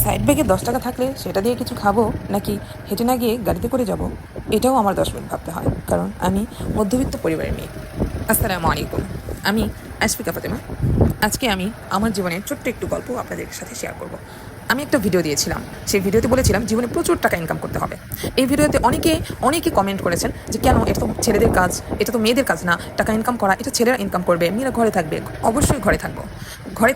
Side ব্যাগে 10 টাকা থাকলে সেটা দিয়ে কিছু খাবো নাকি হেঁটে না গিয়ে গাড়িতে করে যাব, এটাও আমার 10 মিনিট ভাবতে হয়, কারণ আমি মধ্যবিত্ত পরিবারের মেয়ে। আসসালামু আলাইকুম, আমি আশফিকা ফাতেমা। আজকে আমি আমার জীবনের ছোট্ট একটু গল্প আপনাদের সাথে শেয়ার করব। আমি একটা ভিডিও দিয়েছিলাম, সেই ভিডিওতে বলেছিলাম জীবনে প্রচুর টাকা ইনকাম করতে হবে। এই ভিডিওতে অনেকে কমেন্ট করেছেন যে কেন, এটা তো ছেলেদের কাজ, এটা তো মেয়েদের কাজ না, টাকা ইনকাম করা এটা ছেলেরা ইনকাম করবে, মেয়েরা ঘরে থাকবে। অবশ্যই ঘরে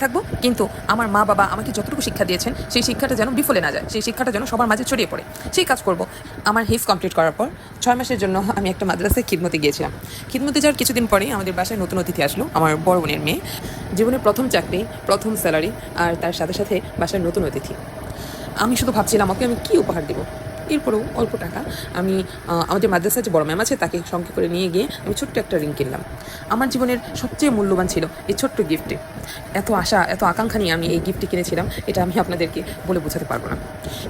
থাকবো, কিন্তু আমার মা বাবা আমাকে যতটুকু শিক্ষা দিয়েছেন সেই শিক্ষাটা যেন বিফলে না যায়, সেই শিক্ষাটা যেন সবার মাঝে ছড়িয়ে পড়ে, সেই কাজ করব। আমার হিফজ কমপ্লিট করার পর 6 মাসের জন্য আমি একটা মাদ্রাসায় খিদমতে গিয়েছিলাম। খিদমতে যাওয়ার কিছুদিন পরেই আমাদের বাসায় নতুন অতিথি আসলো, আমার বড় বোনের মেয়ে। জীবনের প্রথম চাকরি, প্রথম স্যালারি, আর তার সাথে সাথে বাসায় নতুন অতিথি। আমি শুধু ভাবছিলাম ওকে আমি কী উপহার দেবো। এরপরেও অল্প টাকা আমি আমাদের মাদ্রাসায় যে বড় ম্যাম আছে তাকে সঙ্গে করে নিয়ে গিয়ে আমি ছোট্ট একটা রিং কিনলাম। আমার জীবনের সবচেয়ে মূল্যবান ছিল এই ছোট্ট গিফটে। এত আশা, এত আকাঙ্ক্ষা নিয়ে আমি এই গিফটটি কিনেছিলাম, এটা আমি আপনাদেরকে বলে বোঝাতে পারবো না।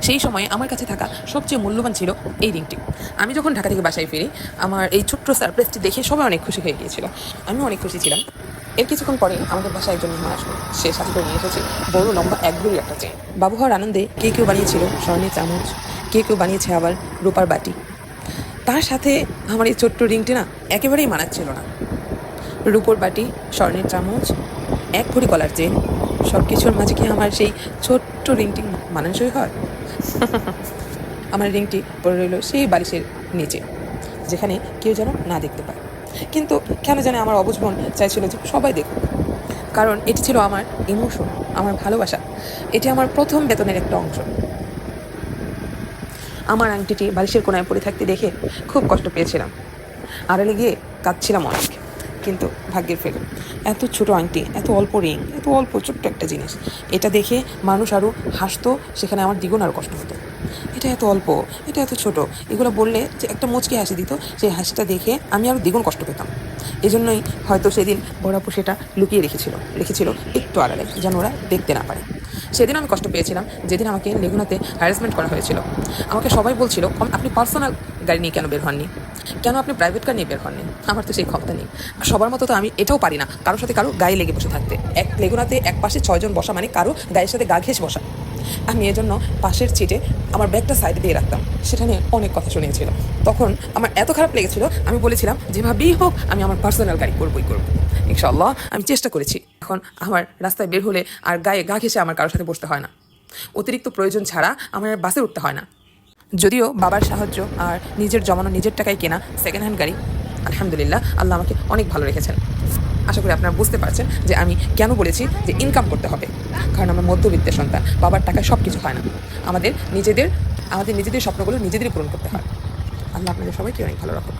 সেই সময় আমার কাছে থাকা সবচেয়ে মূল্যবান ছিল এই রিংটি। আমি যখন ঢাকা থেকে বাসায় ফিরি, আমার এই ছোট্ট সারপ্রাইজটি দেখে সবাই অনেক খুশি হয়ে গিয়েছিল, আমিও অনেক খুশি ছিলাম। এর কিছুক্ষণ পরে আমাদের বাসায় একজন মেহমান আসলো, সে সাথে করে নিয়ে এসেছে বড় লম্বা 1 ভরি একটা চেন। বাবু হওয়ার আনন্দে কেউ বানিয়েছিল স্বর্ণের চামচ, কেউ বানিয়েছে আবার রূপার বাটি। তার সাথে আমার এই ছোট্ট রিংটি না একেবারেই মানাচ্ছিল না। রূপোর বাটি, স্বর্ণের চামচ, 1 ভরি গলার চেন, সব কিছুর মাঝে কি আমার সেই ছোট্ট রিংটি মানানসই হয়? আমার রিংটি পড়ে রইল সেই বালিশের নিচে, যেখানে কেউ যেন না দেখতে পায়। কিন্তু কেন জানে আমার অবুঝ মন চাইছিল যে সবাই দেখুক, কারণ এটি ছিল আমার ইমোশন, আমার ভালোবাসা। এটি আমার প্রথম বেতনের একটা অংশ। আমার আংটিটি বালিশের কোনায় পড়ে থাকতে দেখে খুব কষ্ট পেয়েছিলাম, আড়ালে গিয়ে কাঁদছিলাম অনেক। কিন্তু ভাগ্যের ফের, এত ছোট আংটি, এত অল্প রিং, এত অল্প ছোট্ট একটা জিনিস, এটা দেখে মানুষ আরও হাসতো, সেখানে আমার দ্বিগুণ আরও কষ্ট হতো। এটা এত অল্প, এটা এত ছোট, এগুলো বললে যে একটা মুচকি হাসি দিত, সেই হাসিটা দেখে আমি আরও দ্বিগুণ কষ্ট পেতাম। এজন্যই হয়তো সেদিন বড় আপু সেটা লুকিয়ে রেখেছিল একটু আড়ালে, যেন ওরা দেখতে না পারে। সেদিন আমি কষ্ট পেয়েছিলাম যেদিন আমাকে লেগুনাতে হ্যারাসমেন্ট করা হয়েছিল। আমাকে সবাই বলছিল আপনি পার্সোনাল গাড়ি নিয়ে কেন বের হননি, কেন আপনি প্রাইভেট কার নিয়ে বের হননি। আমার তো সেই ক্ষমতা নেই, সবার মতো তো আমি এটাও পারি না কারোর সাথে কারো গায়ে লেগে বসে থাকতে। এক লেগুনাতে এক পাশে 6 জন বসা মানে কারো গায়ের সাথে গা ঘেঁষে বসা। আমি এজন্য পাশের সিটে আমার ব্যাগটা সাইডে দিয়ে রাখতাম। সেটা নিয়ে অনেক কথা শুনিয়েছিল। তখন আমার এত খারাপ লেগেছিল, আমি বলেছিলাম যেভাবেই হোক আমি আমার পার্সোনাল গাড়ি করবই করবো। ইনশাআল্লাহ আমি চেষ্টা করেছি। এখন আমার রাস্তায় বের হলে আর গায়ে গা ঘেঁষে আমার কারোর সাথে বসতে হয় না। অতিরিক্ত প্রয়োজন ছাড়া আমার বাসে উঠতে হয় না। যদিও বাবার সাহায্য আর নিজের জমানো নিজের টাকায় কেনা সেকেন্ড হ্যান্ড গাড়ি, আলহামদুলিল্লাহ আল্লাহ আমাকে অনেক ভালো রেখেছেন। আশা করি আপনারা বুঝতে পারছেন যে আমি কেন বলেছি যে ইনকাম করতে হবে, কারণ আমরা মধ্যবিত্তের সন্তান, বাবার টাকায় সব কিছু হয় না। আমাদের নিজেদের স্বপ্নগুলো নিজেদেরই পূরণ করতে হয়। আল্লাহ আপনাদের সবাইকে অনেক ভালো রাখুন।